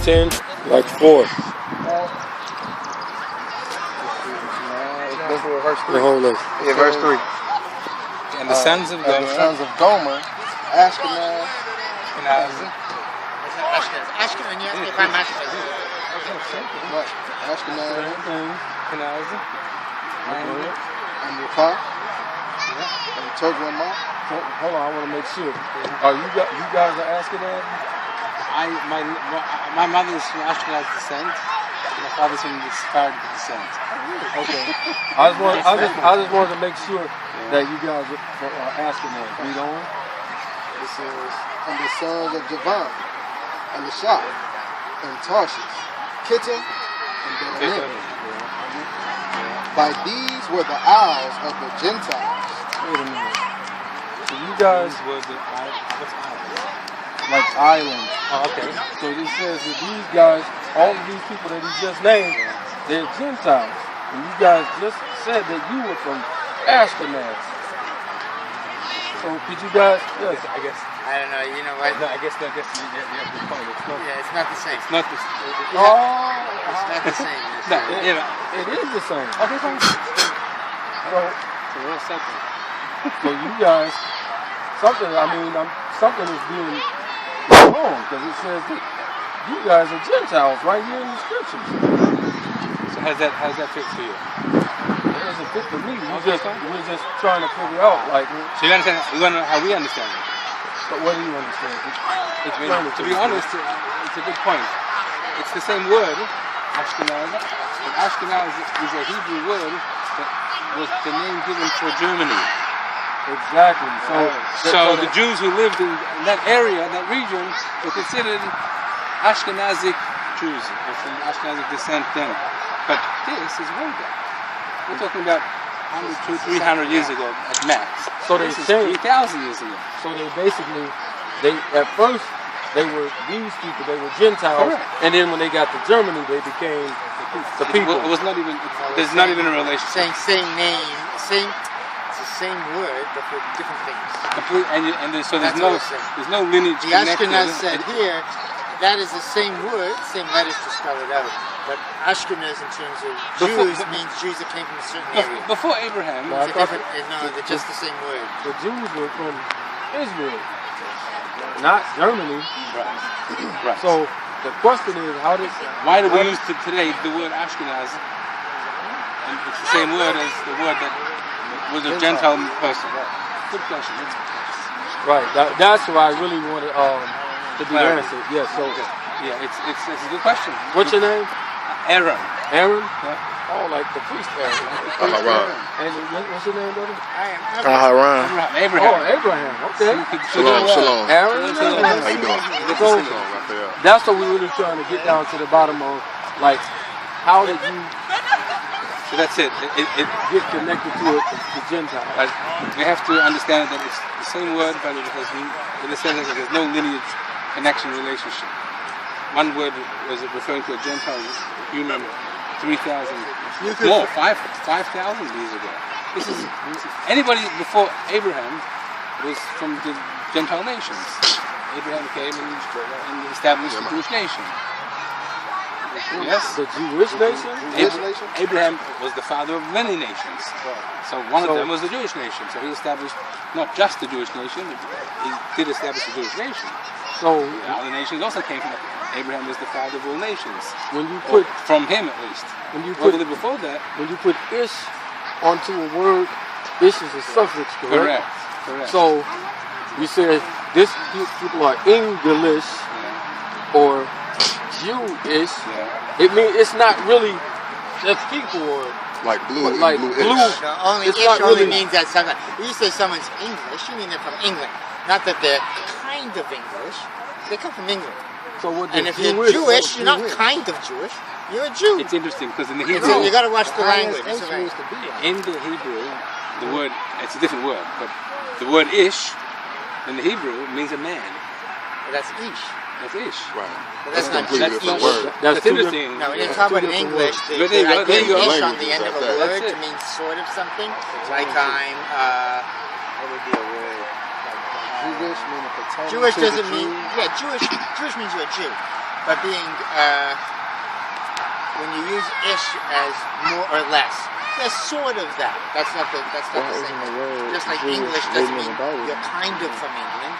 10, like 4. Verse 3. The whole list. Yeah, verse 3. And the sons of Gomer. The sons of Gomer, Ashkenaz. Ashkenaz, you have to find Ashkenaz. Right. Ashkenaz. And Rafah. And Togarmah. Hold on, I want to make sure. Oh, you guys are asking that? My mother is from Ashkenaz descent. My father's from the Sephardic descent. Okay. I just wanted to make sure that you guys are asking that. Read on. It says, and the sons of Javan, and Lashah, and Tarshish, Kittim, and Benanim. By these were the isles of the Gentiles. Wait a minute. So you guys were the what's islands? Like islands. Oh, okay. So this says that these guys, all of these people that he just named, they're Gentiles. And you guys just said that you were from Ashkenaz. So could you guys, yes. I guess. I don't know, you know what? No, I guess you have the point. It's not the same. It's not the same. It's not the same. No, it is the same. Okay, fine. So we're all set. So you guys, something is being wrong, because it says that you guys are Gentiles right here in the scriptures. So how's that fit for you? It doesn't fit for me. We're just trying to figure out, like. So you understand? You want to know how we understand it? But what do you understand? To be honest, it's a good point. It's the same word, Ashkenaz. But Ashkenaz is a Hebrew word that was the name given for Germany. Exactly. So the Jews who lived in that area, that region, were considered Ashkenazic Jews, or from Ashkenazic descent then. But this is way back. We're talking about 100, 200, 300 years ago at max. So they say 3,000 years ago. So they basically, at first they were these people, they were Gentiles, correct. And then when they got to Germany, they became the people. It was not even. There's not even a relationship. Same name, it's the same word, but for different things. Complete, so there's no lineage. The Ashkenaz said here, that is the same word, same letters to spell it out. But Ashkenaz in terms of Jews means Jews that came from a certain area. Before Abraham, no, they're just the same word. The Jews were from Israel, not Germany. Right. So the question is, why do we use today the word Ashkenaz? And it's the same word as the word that was a Gentile person. Good question. Right. That's why I really wanted to be answered. Yes. So yeah, it's a good question. What's your name? Aaron. Aaron? Yeah. Oh, like the priest Aaron. Aharon. And what's your name, brother? Aharon. Abraham. Oh, Abraham. Okay. Shalom. Aaron. How you doing? So that's what we're really trying to get down to the bottom of. Like, how did you? So that's it. It get connected to the Gentiles. We have to understand that it's the same word, but it has, in the sense that there's no lineage connection relationship. One word was referring to a Gentile, you remember, 3,000, more, 5,000 years ago. This is anybody before Abraham was from the Gentile nations. Abraham came and established the Jewish nation. Yes, the Jewish nation. Abraham was the father of many nations. So one of them was the Jewish nation. So he established not just the Jewish nation, he did establish the Jewish nation. So the other nations also came from Abraham was the father of all nations. When you put from him at least. When you put before that, when you put ish onto a word, ish is a suffix, correct? Correct. So you said these people are English or Jewish. It means it's not really just people or like blue. Like blue. Only ish only means that something. When you say someone's English, you mean they're from England. Not that they're kind of English. They come from England. So and if you're Jewish, you're not kind of Jewish. You're a Jew. It's interesting because in the Hebrew, you got to watch the language. In the Hebrew, the word, it's a different word, but the word ish in the Hebrew means a man. Well, that's ish. That's ish. Right. But that's not completely different word. That's interesting. No, when you talk about English, the idea of ish on the end of a word to mean sort of something. Like what would be a word? Jewish meaning pretend. Jewish doesn't mean Jewish means you're a Jew. but being when you use ish as more or less, there's sort of that. That's not the same. Just like English doesn't mean you're kind of from England.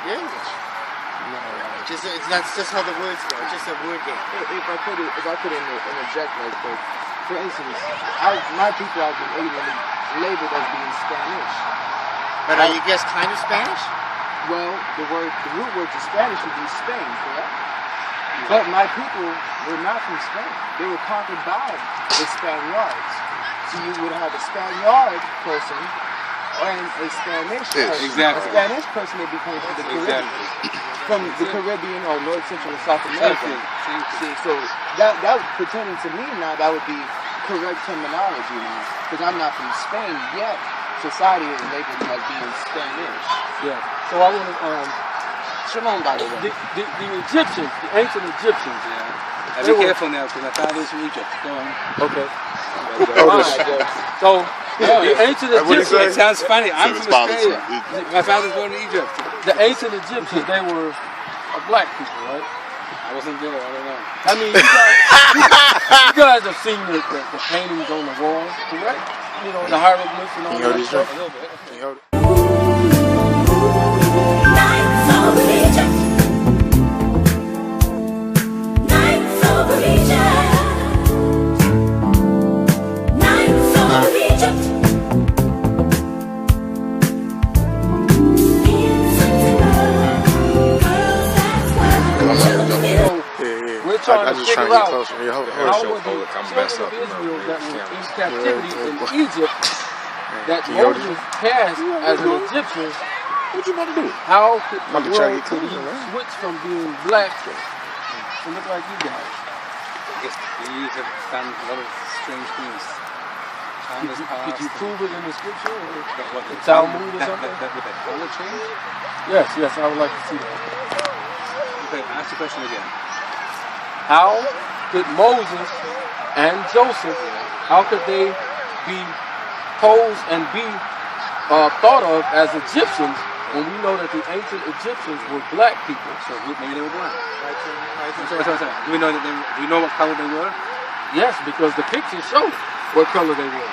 You're English. That's just how the words go. It's just a word game. If I could interject like this, for instance, my people have been labeled as being Spanish. But are you guys kind of Spanish? Well, the root word to Spanish would be Spain, correct? But my people were not from Spain. They were conquered by the Spaniards. So you would have a Spaniard person and a Spanish person. Exactly. A Spanish person that became from the Caribbean. From the Caribbean or North Central and South America. So that pertaining to me now, that would be correct terminology now. Because I'm not from Spain yet. Society is labeled as being Spanish. Yeah. So I want to Shalom, by the way. the Egyptians, the ancient Egyptians. Yeah. Be careful now, because my father is from Egypt. Go on. Okay. So the ancient Egyptians. It sounds funny. I'm from Australia. My father's born in Egypt. The ancient Egyptians, they were black people, right? I wasn't there. I don't know. I mean, you guys have seen the paintings on the walls, correct? You know, the hieroglyphs and all that stuff. A little bit. Nights over Egypt. Nights over Egypt. Nights over Egypt. We're trying to figure out how were the children of Israel that were in captivity in Egypt that Moses cast as an Egyptian. What you about to do? How could I'm the about to try to world get could he clean, man. switch from being black to look like you guys? I guess you have done a lot of strange things. Could you prove it in the scripture or What, the Talmud or something? That color change? Yes, I would like to see that. Okay, ask the question again. How could Moses and Joseph, how could they be posed and be thought of as Egyptians when we know that the ancient Egyptians were black people? So maybe they were black. Sorry. Do we know what color they were? Yes, because the pictures show what color they were.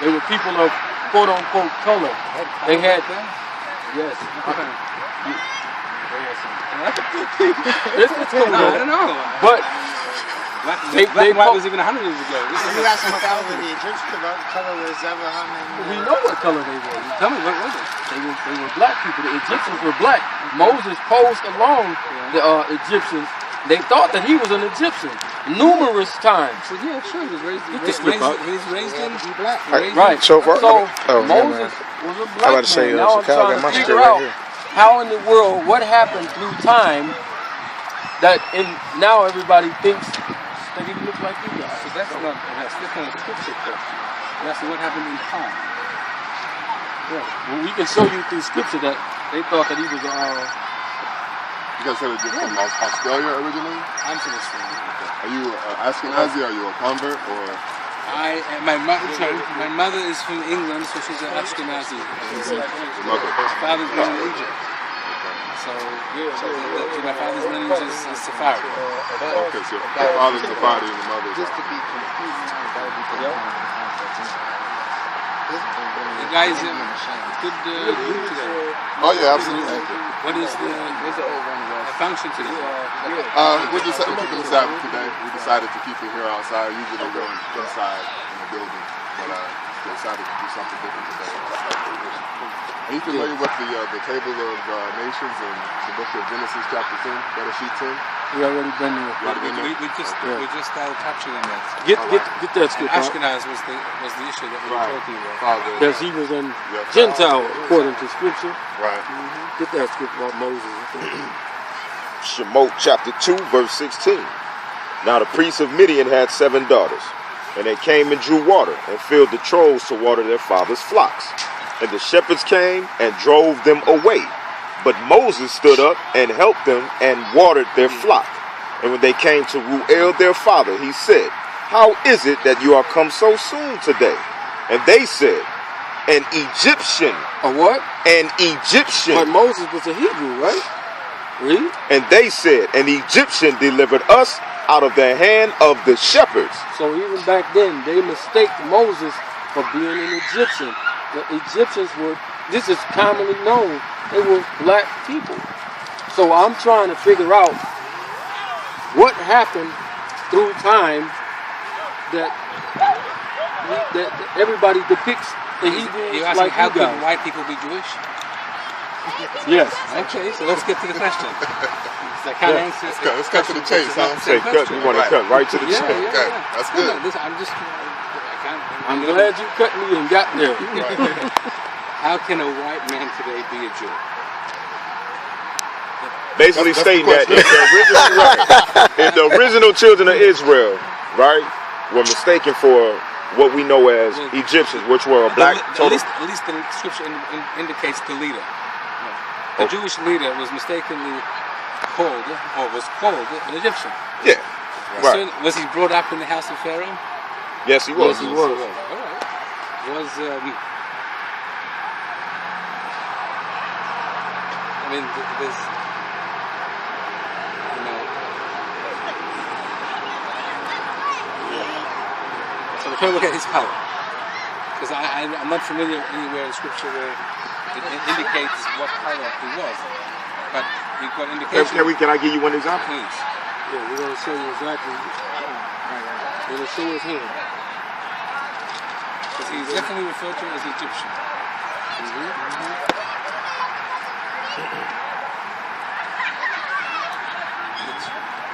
They were people of quote unquote color. They had yes. It's cool. I don't know. But black and white was even 100 years ago. You asked what color were the Egyptians, what color was Abraham and... we know what color they were. Tell me, what was it? They were black people. The Egyptians were black. Moses posed along the Egyptians. They thought that he was an Egyptian numerous times. So yeah, sure, he was raised in black. Right. So far, Moses was a black I'm about to say, man. Now I'm Kyle trying got my to stick figure right out here. how in the world, what happened through time that now everybody thinks that he looks like you guys. So that's not a scripture question. That's what happened in time. Yeah. Well, we can show you through scripture that they thought that he was You guys said that you're from Australia originally? I'm from Australia. Are you Ashkenazi? Are you a convert? Or My mother is from England, so she's an Ashkenazi. My father's born in Egypt. So my father's lineage is Sephardi. Okay, so the father's Sephardi and the mother's... Just to be confused, that would be The guys good group today. Oh yeah, absolutely. What is the function today? We're just keeping the Sabbath today. We decided to keep it here outside. Usually we're inside in the building, but we decided to do something different today. Are you familiar with the table of nations in the book of Genesis chapter 10, Bereshit 10? we already been there. We just started capturing that. Get that script. Ashkenaz was the issue that we were talking about. Because he was a Gentile according to scripture. Right. Get that script about Moses. Shemot chapter 2 verse 16. Now the priests of Midian had 7 daughters, and they came and drew water and filled the troughs to water their father's flocks. And the shepherds came and drove them away. But Moses stood up and helped them and watered their flock. And when they came to Ruel their father, he said, How is it that you are come so soon today? And they said, An Egyptian. A what? An Egyptian. But Moses was a Hebrew, right? Read. And they said, an Egyptian delivered us out of the hand of the shepherds. So even back then, they mistaked Moses for being an Egyptian. The Egyptians were, this is commonly known, they were black people. So I'm trying to figure out what happened through time that everybody depicts the Hebrews You like asking how you could guys. white people be Jewish? Yes. Okay, so let's get to the question. That kind of answers. Let's cut to the chase, huh? Say cut, you want to cut right to the Yeah, chase. Okay, that's good. No, listen, I'm just. I'm glad you cut me and got there. How can a white man today be a Jew? Basically That's stating the that if the original children of Israel, right, were mistaken for what we know as Egyptians, which were a black At total. least the scripture indicates the leader. The Jewish leader was mistakenly called, or was called, an Egyptian. Yeah, right. So was he brought up in the house of Pharaoh? Yes, he was. Yes, he was. All right. Was I mean, there's, you know. So we're trying to look at his color, because I'm not familiar anywhere in scripture where it indicates what color he was, but we've got indication. Can I give you one example? Please. Yeah, we're going to show you exactly. We're going to show his hand. Because he's definitely referred to as Egyptian.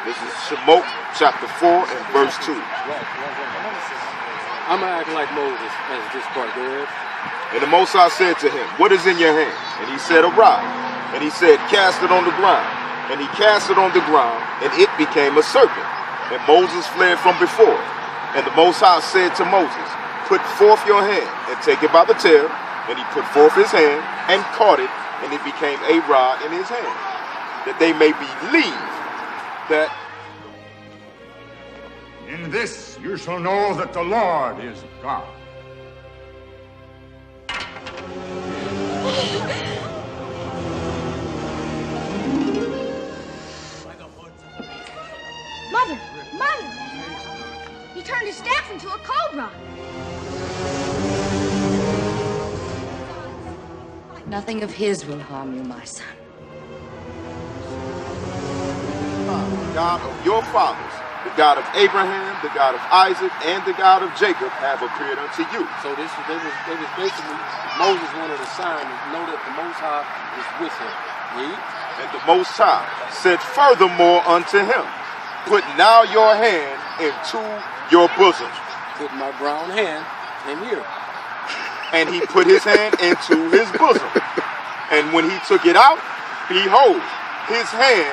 This is Shemot chapter 4 and verse 2. I'm going to act like Moses as this part. Go ahead. And the Most High said to him, what is in your hand? And he said, a rod. And he said, cast it on the ground. And he cast it on the ground, and it became a serpent. And Moses fled from before it. And the Most High said to Moses, put forth your hand and take it by the tail. And he put forth his hand and caught it, and it became a rod in his hand, that they may believe that in this you shall know that the Lord is God. Mother! Mother! He turned his staff into a cobra. Nothing of his will harm you, my son. God of your fathers, the God of Abraham, the God of Isaac, and the God of Jacob have appeared unto you. So they was basically, Moses wanted a sign to know that the Most High was with him. Read. And the Most High said furthermore unto him, put now your hand into your bosom. Put my brown hand in here. And he put his hand into his bosom. And when he took it out, behold, his hand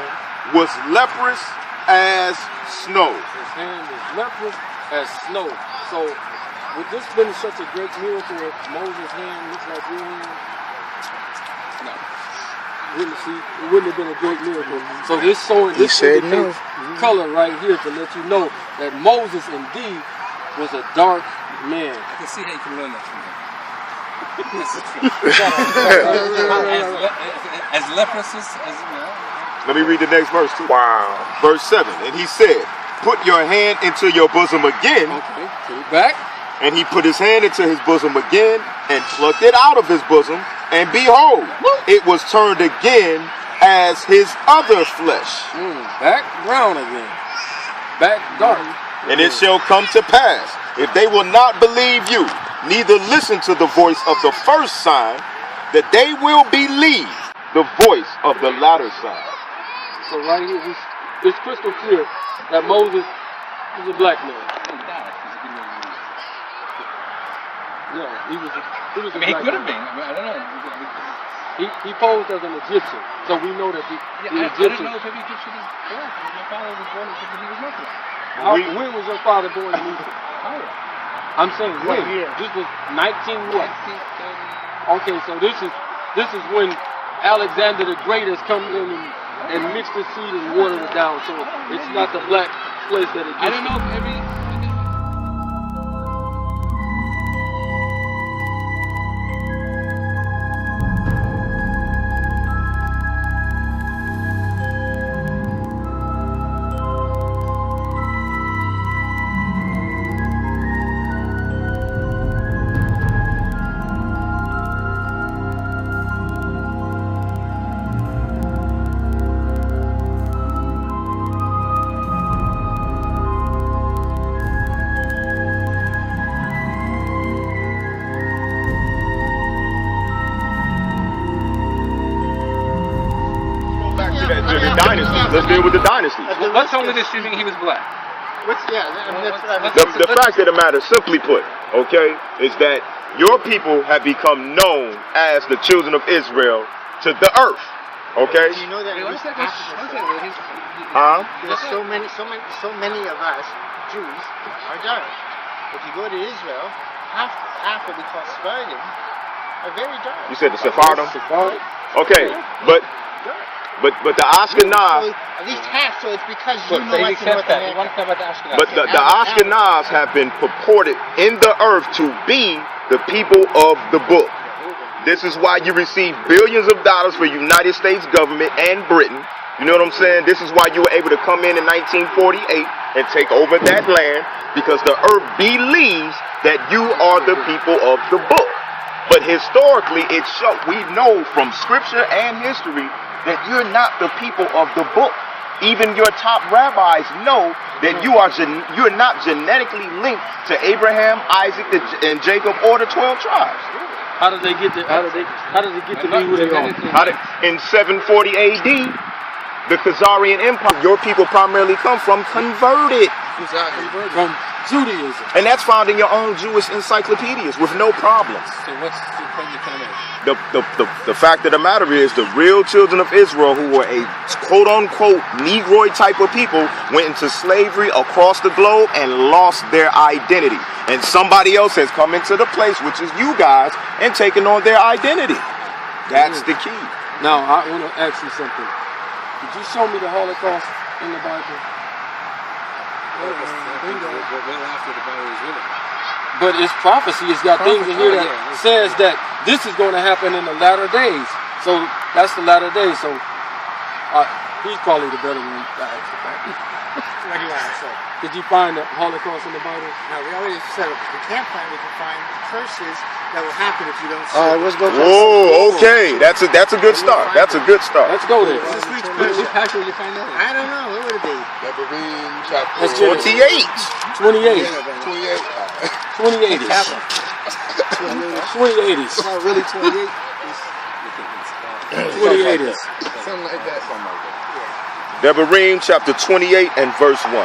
was leprous as snow. His hand is leprous as snow. So, would this been such a great miracle if Moses' hand looks like your hand? No. It wouldn't have been a great miracle. So this indicates color right here to let you know that Moses indeed was a dark man. I can see how you can learn that from him. As leprous as you know. Let me read the next verse too. Wow. Verse 7. And he said, put your hand into your bosom again. Okay, put it back. And he put his hand into his bosom again and plucked it out of his bosom. And behold, it was turned again as his other flesh. Back brown again. Back dark. And it shall come to pass, if they will not believe you, neither listen to the voice of the first sign, that they will believe the voice of the latter sign. So right here, it's crystal clear that Moses was a black man. Yeah, he was a I mean, he black could have man. been. I mean, I don't know. He posed as an Egyptian, so we know that the I Egyptian. don't know if every Egyptian is black. My father was born in Egypt, he was not black. When was your father born in Egypt? I'm saying when? This was 19 what? 1930. Okay, so this is when Alexander the Great has come in and mixed the seed and watered it down. So it's not the black place that it used I don't know if every dynasty. Let's deal with the dynasty. What told me this you think he was black? The fact of the matter, simply put, okay, is that your people have become known as the children of Israel to the earth. Okay? You know that There's so many of us Jews are dark. If you go to Israel, half what we call Sephardim are very dark. You said the Sephardim? Okay, but the Ashkenaz. So at least half. So it's because you know like North America. But the Ashkenaz have been purported in the earth to be the people of the book. This is why you receive billions of dollars for United States government and Britain. You know what I'm saying? This is why you were able to come in 1948 and take over that land, because the earth believes that you are the people of the book. But historically, we know from scripture and history that you're not the people of the book. Even your top rabbis know that you're not genetically linked to Abraham, Isaac, and Jacob, or the 12 tribes. How did they get to? How did they get to be who they are? In 740 AD, the Khazarian Empire, your people primarily come from, converted From Judaism. And that's found in your own Jewish encyclopedias with no problems. So what's the point you're trying to make? The fact of the matter is, the real children of Israel, who were a quote-unquote Negroid type of people, went into slavery across the globe and lost their identity. And somebody else has come into the place, which is you guys, and taken on their identity. That's the key. Now, I want to ask you something. Could you show me the Holocaust in the Bible? After the Bible is written. But it's prophecy. It's got things in here that says that this is going to happen in the latter days. So that's the latter days. So he's probably the better one to ask about. What do you want to say? Did you find the Holocaust in the Bible? No, we already said it. If we can't find it, we can find curses that will happen if you don't see All right, let's go. Whoa, okay. That's a good start. That's a good start. Let's go there. Which passage will you find that? I don't know. What would it be? Devarim chapter Let's get 28. 28. 28. 2080s. 2080s. It's not really 28. 2080s. Something like that. Devarim chapter 28 and verse 1.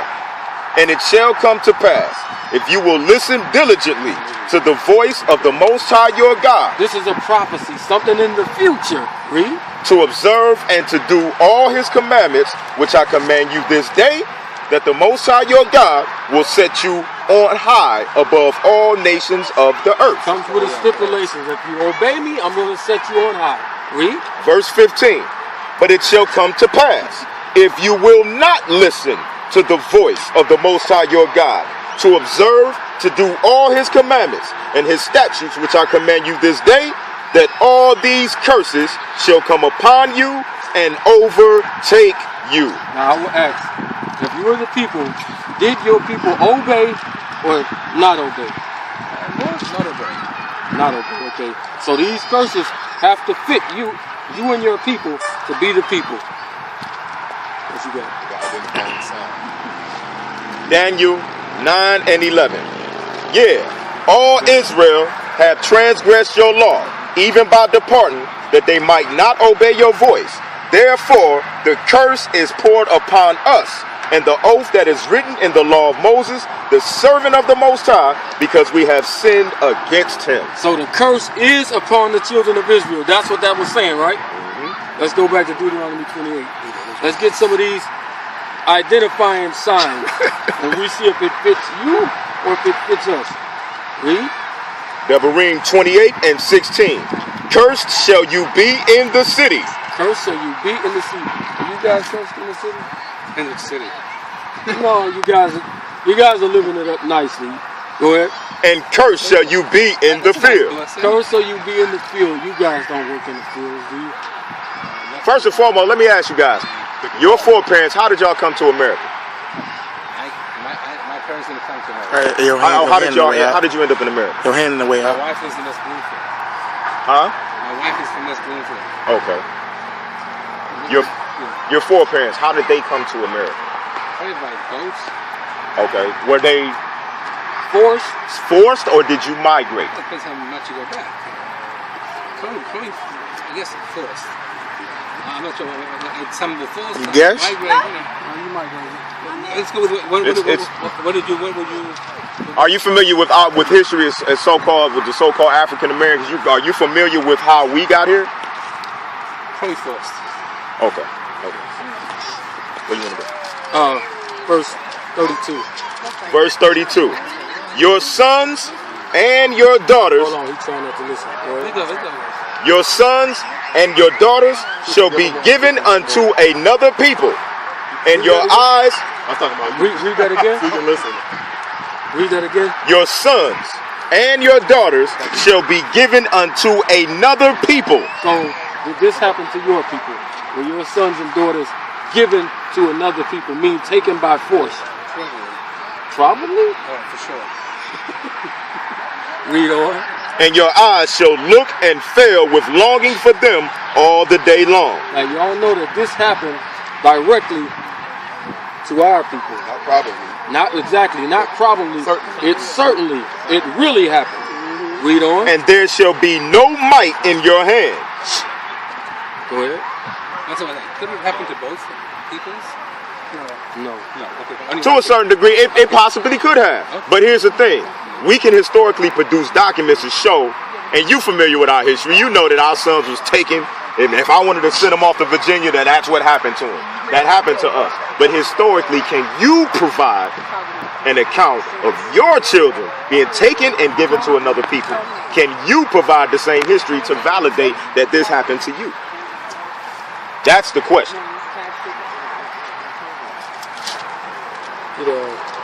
And it shall come to pass, if you will listen diligently to the voice of the Most High your God. This is a prophecy, something in the future. Read. To observe and to do all his commandments, which I command you this day, that the Most High your God will set you on high above all nations of the earth. Comes with a stipulation. If you obey me, I'm going to set you on high. Read. Verse 15. But it shall come to pass, if you will not listen to the voice of the Most High your God, to observe, to do all his commandments and his statutes, which I command you this day, that all these curses shall come upon you and overtake you. Now I will ask, if you were the people, did your people obey or not obey? Not obey. Not obey, okay. So these curses have to fit you and your people to be the people. What you got? Daniel 9 and 11. Yeah, all Israel have transgressed your law, even by departing, that they might not obey your voice. Therefore, the curse is poured upon us, and the oath that is written in the law of Moses, the servant of the Most High, because we have sinned against him. So the curse is upon the children of Israel. That's what that was saying, right? Let's go back to Deuteronomy 28. Let's get some of these identifying signs, and we see if it fits you or if it fits us. Read. Devarim 28 and 16. Cursed shall you be in the city. Cursed shall you be in the city. Are you guys cursed in the city? In the city. No, you guys are living it up nicely. Go ahead. And cursed shall you be in the field. Cursed shall you be in the field. You guys don't work in the fields, do you? First and foremost, let me ask you guys. Your foreparents, how did y'all come to America? My parents didn't come to America. How did you end up in America? Your hand in the way. My wife is in West Bloomfield. Huh? My wife is from West Bloomfield. Okay. Your foreparents, how did they come to America? Probably by boats. Okay. Were they forced or did you migrate? It depends how much you go back. Probably, I guess forced. I'm not sure. Some will fall. You guess? You might go. Let's go with what did you? What would you? Are you familiar with history as so-called with the so-called African Americans? Are you familiar with how we got here? Probably first. Okay. Where you want to go? Verse 32. Verse 32. Your sons and your daughters. Hold on, he's trying not to listen. Let's go. Your sons and your daughters shall be given unto another people, and your eyes. I'm talking about you. Read that again. You can listen. Read that again. Your sons and your daughters shall be given unto another people. So did this happen to your people? Were your sons and daughters given to another people, mean taken by force? Probably? Oh, for sure. Read on. And your eyes shall look and fail with longing for them all the day long. Now y'all know that this happened directly to our people. Not probably. Not exactly, not probably. It really happened. Read on. And there shall be no might in your hand. Go ahead. That's what could it happen to both peoples? No. Okay. To a certain degree, it possibly could have. Okay. But here's the thing. We can historically produce documents to show, and you familiar with our history, you know that our sons was taken. If I wanted to send them off to Virginia, then that's what happened to them. That happened to us. But historically, can you provide an account of your children being taken and given to another people? Can you provide the same history to validate that this happened to you? That's the question.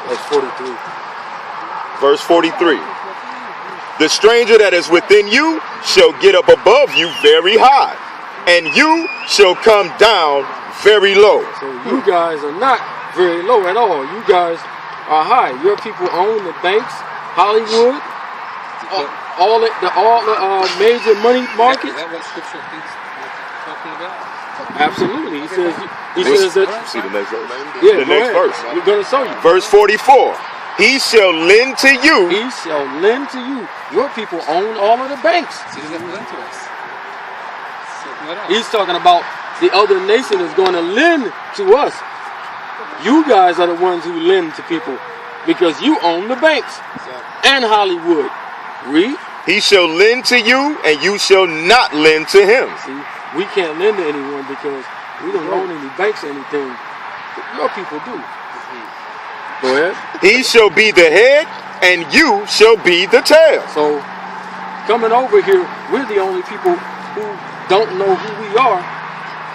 Like 43. Verse 43. The stranger that is within you shall get up above you very high, and you shall come down very low. So you guys are not very low at all. You guys are high. Your people own the banks, Hollywood, all the major money markets. Is that what scripture is talking about? Absolutely. He says that. See the next verse. Yeah, the next verse. We're going to show you. Verse 44. He shall lend to you. He shall lend to you. Your people own all of the banks. See, does that lend to us? He's talking about the other nation is going to lend to us. You guys are the ones who lend to people because you own the banks and Hollywood. Read. He shall lend to you, and you shall not lend to him. See, we can't lend to anyone because we don't own any banks or anything. Your people do. Go ahead. He shall be the head, and you shall be the tail. So, coming over here, we're the only people who don't know who we are,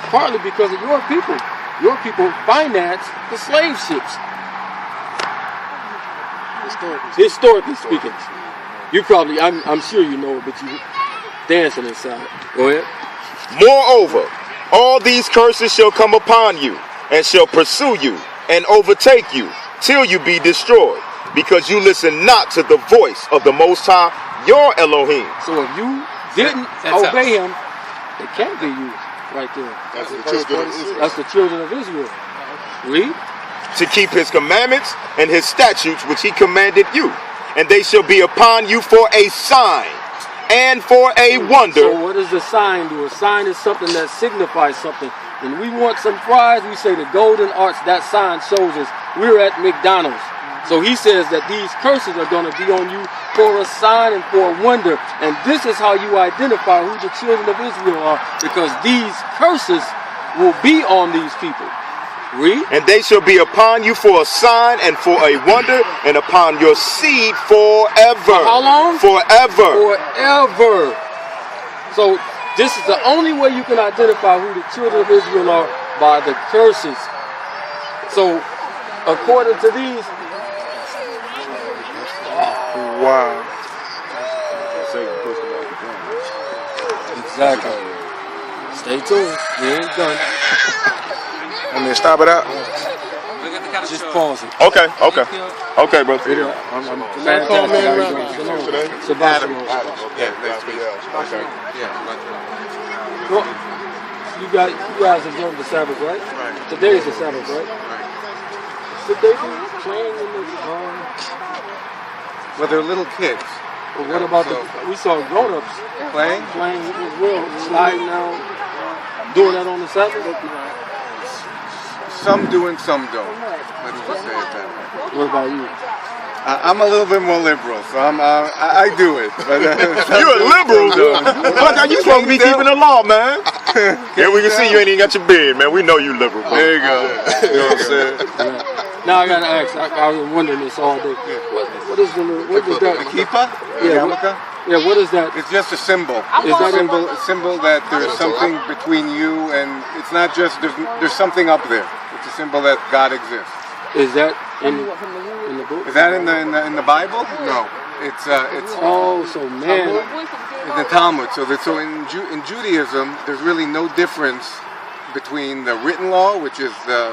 partly because of your people. Your people finance the slave ships. Historically speaking. You probably, I'm sure you know it, but you dancing inside. Go ahead. Moreover, all these curses shall come upon you, and shall pursue you, and overtake you, till you be destroyed, because you listen not to the voice of the Most High, your Elohim. So if you didn't obey him, it can't be you right there. That's the children of Israel. Read. To keep his commandments and his statutes which he commanded you, and they shall be upon you for a sign and for a wonder. So what does the sign do? A sign is something that signifies something. When we want some fries, we say the golden arch, that sign shows us we're at McDonald's. So he says that these curses are going to be on you for a sign and for a wonder. And this is how you identify who the children of Israel are, because these curses will be on these people. Read. And they shall be upon you for a sign and for a wonder, and upon your seed forever. For how long? Forever. Forever. So this is the only way you can identify who the children of Israel are, by the curses. So according to these, wow. Exactly. Stay tuned. We ain't done. I mean, stop it out. Just pause it. Okay, okay. Okay, bro. I'm Well, you guys observe the Sabbath, right? Right. Today is the Sabbath, right? Should they be playing in the Well, they're little kids. Well, what about we saw grown-ups playing as well, sliding out. doing that on the Sabbath? Some do and some don't. Let's just say it that way. What about you? I'm a little bit more liberal, so I do it. But you're a liberal, though. Look how you supposed to be keeping the law, man. Yeah, we can see you ain't even got your beard, man. We know you liberal. Bro. There you go. You know what I'm saying? Now I gotta ask. I was wondering this all day. What is that? The kippah? Yeah. What is that? It's just a symbol. Is that a symbol that there's something between you and it's not just there's something up there. It's a symbol that God exists. Is that in the book? Is that in the Bible? No. It's oh, so man. In the Talmud. So in Judaism, there's really no difference between the written law, which is the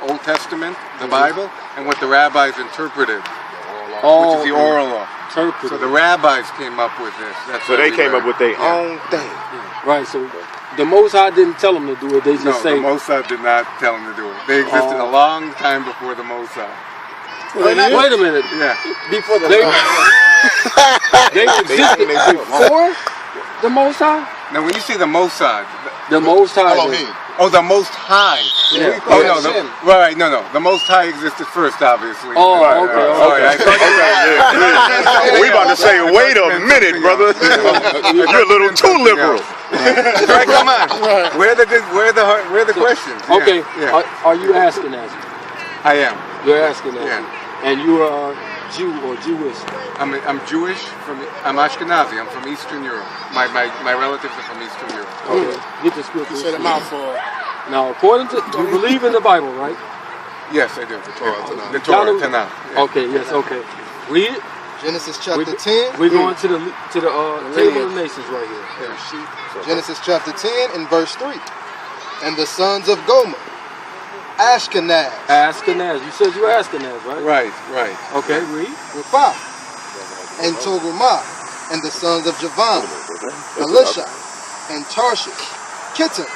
Old Testament, the Bible, and what the rabbis interpreted, which is the oral law. So the rabbis came up with this. So they came up with their own thing. Yeah. Right. So the Most High didn't tell them to do it. They just say. No, the Most High did not tell them to do it. They existed a long time before the Most High. Wait a minute. Yeah. Before they existed before the Most High? Now, when you say the Most High, the Most High. Oh, the Most High. Yeah. Oh no, right? No. The Most High existed first, obviously. Oh, okay. We about to say, wait a minute, brother. You're a little too liberal. Right, come on. Where are the questions? Okay. Yeah. Are you Ashkenaz? I am. You're Ashkenaz. Yeah. And you are Jew or Jewish? I'm Jewish. I'm Ashkenazi. I'm from Eastern Europe. My relatives are from Eastern Europe. Okay. Get the scripture. You said a mouthful. Now, according to you believe in the Bible, right? Yes, I do. The Torah, Tanakh. Yeah. Okay. Yes. Okay. Read it. Genesis chapter 10. We're going to the Table of Nations right here. Yeah. Genesis chapter 10 and verse 3. And the sons of Gomer, Ashkenaz. Ashkenaz. You said you were Ashkenaz, right? Right. Okay, read. Rapha. And Togumah. And the sons of Javan, Elisha. And Tarshish, Kittim,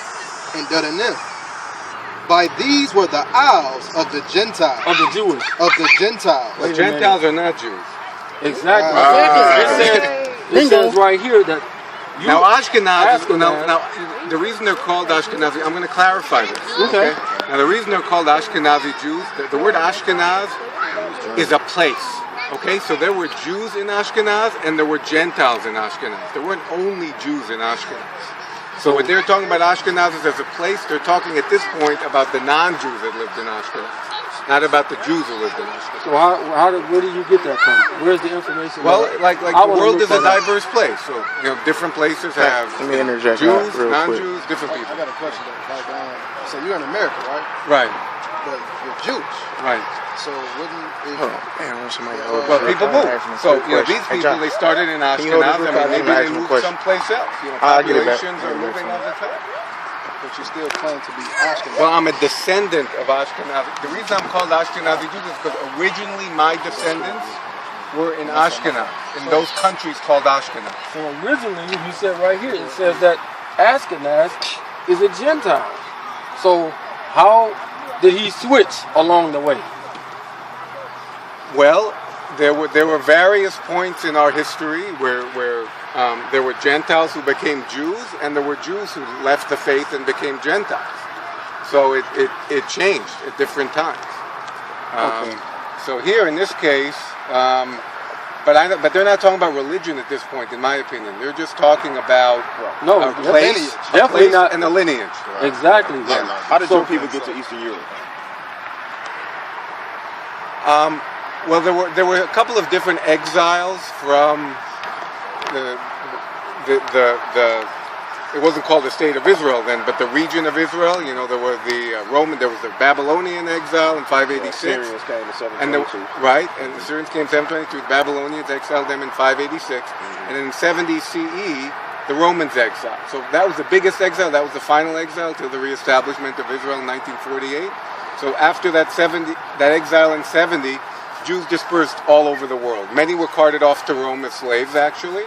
and Dedanim. By these were the isles of the Gentiles. Of the Jewish. Of the Gentiles. The Gentiles are not Jews. Exactly. It says right here that now Ashkenaz. Now the reason they're called Ashkenazi, I'm going to clarify this. Okay. Now the reason they're called Ashkenazi Jews, the word Ashkenaz is a place. Okay, so there were Jews in Ashkenaz and there were Gentiles in Ashkenaz. There weren't only Jews in Ashkenaz. So when they're talking about Ashkenazis as a place, they're talking at this point about the non-Jews that lived in Ashkenaz, not about the Jews who lived in Ashkenaz. So where do you get that from? Where's the information? Well, like the world is a diverse place. So different places have Jews, non-Jews, different people. I got a question though. So you're in America, right? Right. But you're Jewish. Right. So wouldn't well, people move. So these people they started in Ashkenaz. Maybe they moved someplace else. Populations are moving all the time. But you still claim to be Ashkenaz. Well, I'm a descendant of Ashkenaz. The reason I'm called Ashkenazi Jews is because originally my descendants were in Ashkenaz, in those countries called Ashkenaz. So originally, you said right here, it says that Ashkenaz is a Gentile. So how did he switch along the way? Well, there were various points in our history where there were Gentiles who became Jews, and there were Jews who left the faith and became Gentiles. So it changed at different times. So here in this case, but they're not talking about religion at this point, in my opinion. They're just talking about a place, definitely not, and a lineage. Right? Exactly. Yeah. How did your people get to Eastern Europe? Well, there were a couple of different exiles from it wasn't called the state of Israel then, but the region of Israel. There was there was the Babylonian exile in 586. Syrians came in 722. And the Syrians came in 722. The Babylonians exiled them in 586, and in 70 CE, the Romans exiled. So that was the biggest exile. That was the final exile till the reestablishment of Israel in 1948. So after that exile in 70. Jews dispersed all over the world. Many were carted off to Rome as slaves, actually,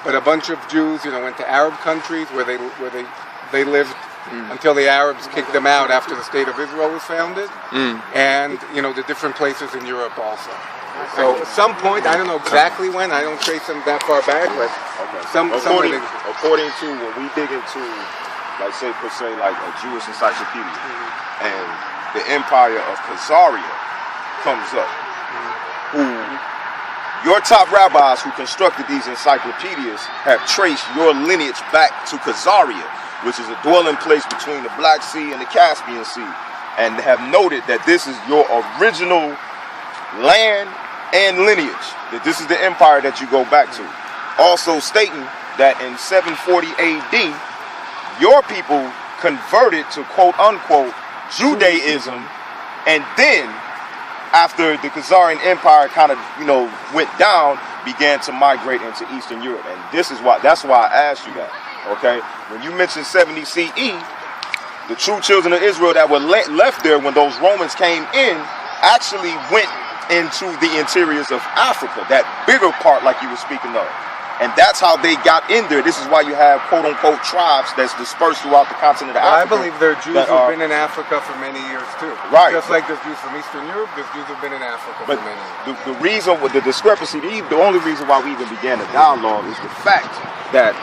but a bunch of Jews, went to Arab countries where they lived until the Arabs kicked them out after the state of Israel was founded, and the different places in Europe also. So at some point, I don't know exactly when. I don't trace them that far back, but according to when we dig into like say per se, like a Jewish encyclopedia, and the empire of Khazaria comes up, who your top rabbis who constructed these encyclopedias have traced your lineage back to Khazaria, which is a dwelling place between the Black Sea and the Caspian Sea, and have noted that this is your original land and lineage, that this is the empire that you go back to. Also stating that in 740 AD, your people converted to quote-unquote Judaism, and then after the Khazarian Empire kind of, went down, began to migrate into Eastern Europe. And that's why I asked you that, okay? When you mentioned 70 CE, the true children of Israel that were left there when those Romans came in actually went into the interiors of Africa, that bigger part like you were speaking of. And that's how they got in there. This is why you have quote-unquote tribes that's dispersed throughout the continent of Africa. I believe there are Jews who've been in Africa for many years too. Right. Just like there's Jews from Eastern Europe, there's Jews who've been in Africa for many years. The reason with the discrepancy, the only reason why we even began the dialogue is the fact that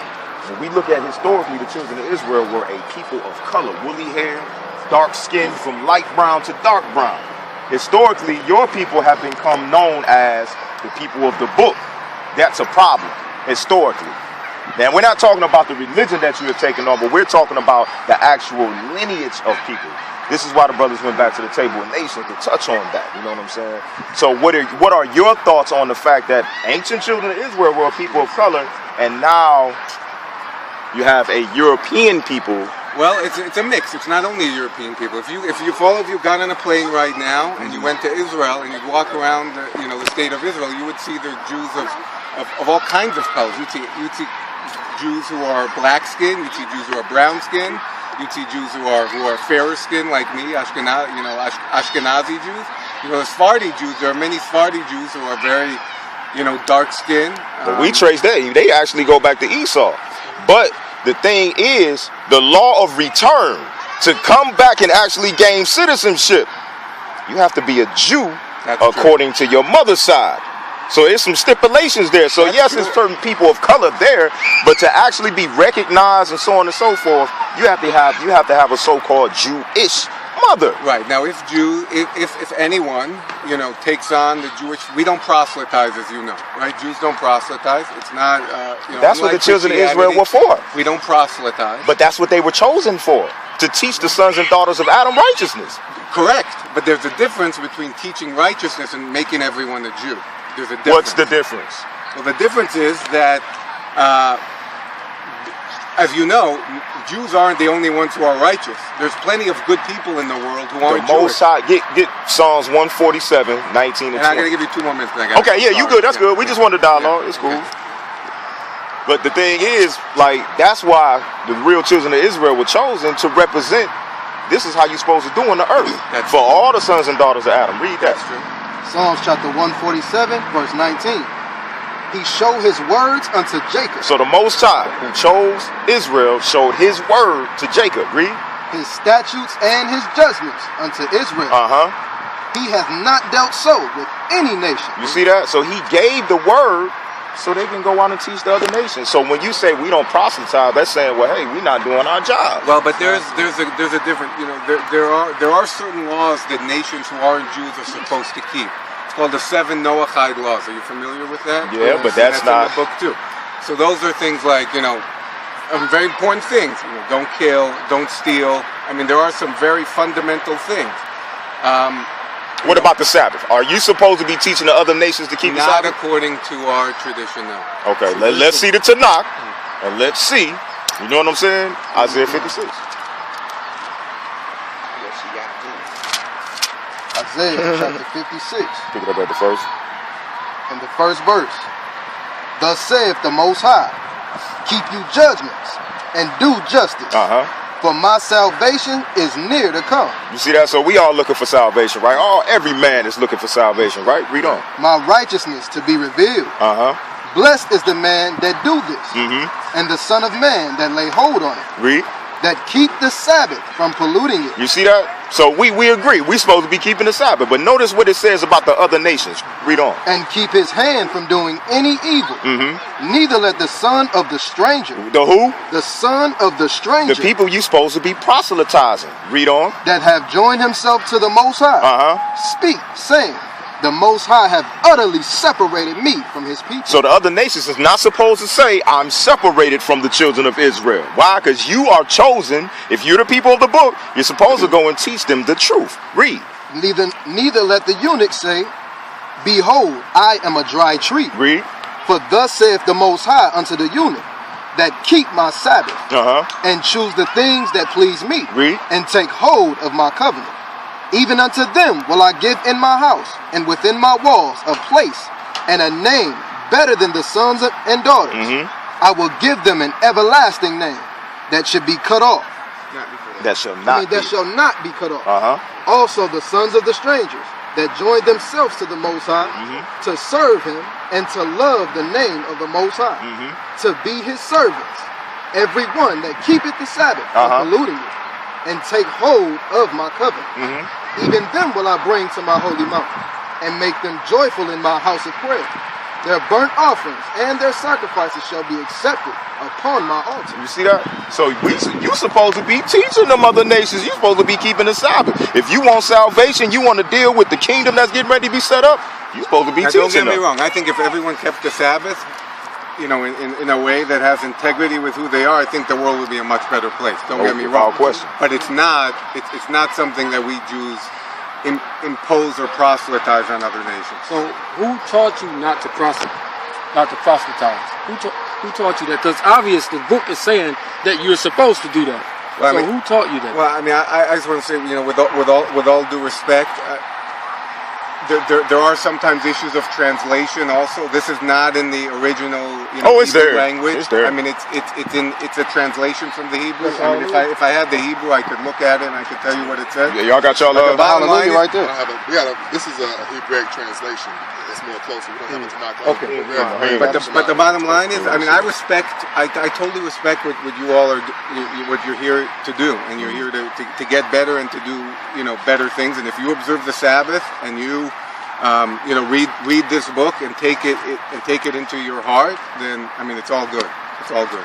when we look at historically, the children of Israel were a people of color, woolly hair, dark skin, from light brown to dark brown. Historically, your people have become known as the people of the book. That's a problem. Historically. Now, we're not talking about the religion that you have taken on, but we're talking about the actual lineage of people. This is why the brothers went back to the table of nations to touch on that. You know what I'm saying? So what are your thoughts on the fact that ancient children of Israel were a people of color, and now you have a European people? Well, it's a mix. It's not only European people. If all of you got on a plane right now and you went to Israel and you walk around the state of Israel, you would see the Jews of all kinds of colors. You'd see Jews who are black skin. You'd see Jews who are brown skin. You'd see Jews who are fairer skin like me, Ashkenazi Jews. The Sephardi Jews. There are many Sephardi Jews who are very, dark skin. But we trace that. They actually go back to Esau. But the thing is, the law of return, to come back and actually gain citizenship, you have to be a Jew according to your mother's side. So there's some stipulations there. So yes, there's certain people of color there, but to actually be recognized and so on and so forth, you have to have a so-called Jewish mother. Right. Now, if anyone, takes on the Jewish, we don't proselytize, as you know, right? Jews don't proselytize. It's not, that's what the children of Israel were for. We don't proselytize. But that's what they were chosen for, to teach the sons and daughters of Adam righteousness. Correct. But there's a difference between teaching righteousness and making everyone a Jew. There's a difference. What's the difference? Well, the difference is that, as you know, Jews aren't the only ones who are righteous. There's plenty of good people in the world who aren't Jewish. Get Psalms 147, 19 and 20. And I'm going to give you 2 more minutes. Okay, yeah, you good. That's good. We just wanted to dialogue. It's cool. But the thing is, that's why the real children of Israel were chosen to represent. This is how you're supposed to do on the earth. For all the sons and daughters of Adam. Read that. That's true. Psalms chapter 147, verse 19. He showed his words unto Jacob. So the Most High, who chose Israel, showed his word to Jacob. Read. His statutes and his judgments unto Israel. He hath not dealt so with any nation. You see that? So he gave the word so they can go out and teach the other nations. So when you say we don't proselytize, that's saying, well, hey, we're not doing our job. Well, but there's a different, there are certain laws that nations who aren't Jews are supposed to keep. It's called the 7 Noahide laws. Are you familiar with that? Yeah, but that's not in the book too. So those are things like, very important things. Don't kill, don't steal. I mean, there are some very fundamental things. What about the Sabbath? Are you supposed to be teaching the other nations to keep the Sabbath? Not according to our tradition, no. Okay, let's see the Tanakh, and let's see, you know what I'm saying? Isaiah 56. Isaiah chapter 56. Pick it up at the first. In the first verse. Thus saith the Most High, keep you judgments, and do justice. For my salvation is near to come. You see that? So we all looking for salvation, right? Every man is looking for salvation, right? Read on. My righteousness to be revealed. Blessed is the man that do this, and the Son of Man that lay hold on it. Read. That keep the Sabbath from polluting it. You see that? So we agree. We're supposed to be keeping the Sabbath. But notice what it says about the other nations. Read on. And keep his hand from doing any evil. Neither let the son of the stranger. The who? The son of the stranger. The people you supposed to be proselytizing. Read on. That have joined himself to the Most High. Speak, saying, the Most High have utterly separated me from his people. So the other nations is not supposed to say, I'm separated from the children of Israel. Why? Because you are chosen. If you're the people of the book, you're supposed to go and teach them the truth. Read. Neither let the eunuch say, behold, I am a dry tree. Read. For thus saith the Most High unto the eunuch, that keep my Sabbath, and choose the things that please me, Read. and take hold of my covenant. Even unto them will I give in my house and within my walls a place and a name better than the sons and daughters. I will give them an everlasting name that should be cut off. That shall not that shall not be cut off. Also the sons of the strangers that joined themselves to the Most High to serve him and to love the name of the Most High, to be his servants, every one that keepeth the Sabbath from polluting it, and take hold of my covenant. Even them will I bring to my holy mountain, and make them joyful in my house of prayer. Their burnt offerings and their sacrifices shall be accepted upon my altar. You see that? So you supposed to be teaching them other nations. You're supposed to be keeping the Sabbath. If you want salvation, you want to deal with the kingdom that's getting ready to be set up, you're supposed to be teaching them. Don't get me wrong. I think if everyone kept the Sabbath, you know, in a way that has integrity with who they are, I think the world would be a much better place. Don't get me wrong. Question. But it's not something that we Jews impose or proselytize on other nations. So who taught you not to proselytize? Who taught you that? Because obviously the book is saying that you're supposed to do that. Well, so who taught you that? Well, I mean, I just want to say, you know, with all due respect, there are sometimes issues of translation. Also, this is not in the original, Hebrew language. It's there. I mean, it's a translation from the Hebrew. I mean, if I had the Hebrew, I could look at it and I could tell you what it said. Yeah, y'all got y'all the bottom line right there. This is a Hebraic translation. It's more closer. We don't have it to knock Okay. But the bottom line is, I mean, I totally respect what you all are, what you're here to do, and you're here to get better and to do, better things. And if you observe the Sabbath and you read this book and take it into your heart, then I mean, it's all good. It's all good.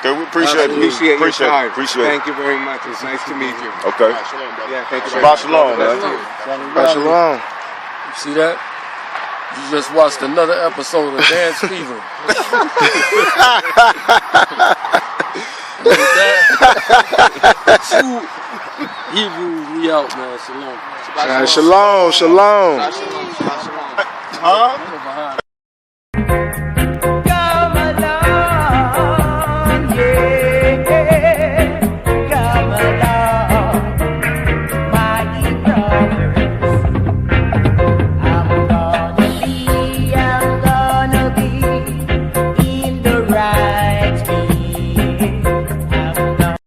Okay, we appreciate your time. Appreciate Thank you very much. It's nice to meet you. Okay. Shalom, brother. Yeah, thank you. Shabbat shalom, man. Shalom. You see that? You just watched another episode of Dance Fever. With that, two Hebrews, we out, man. Shalom. Shalom. Huh?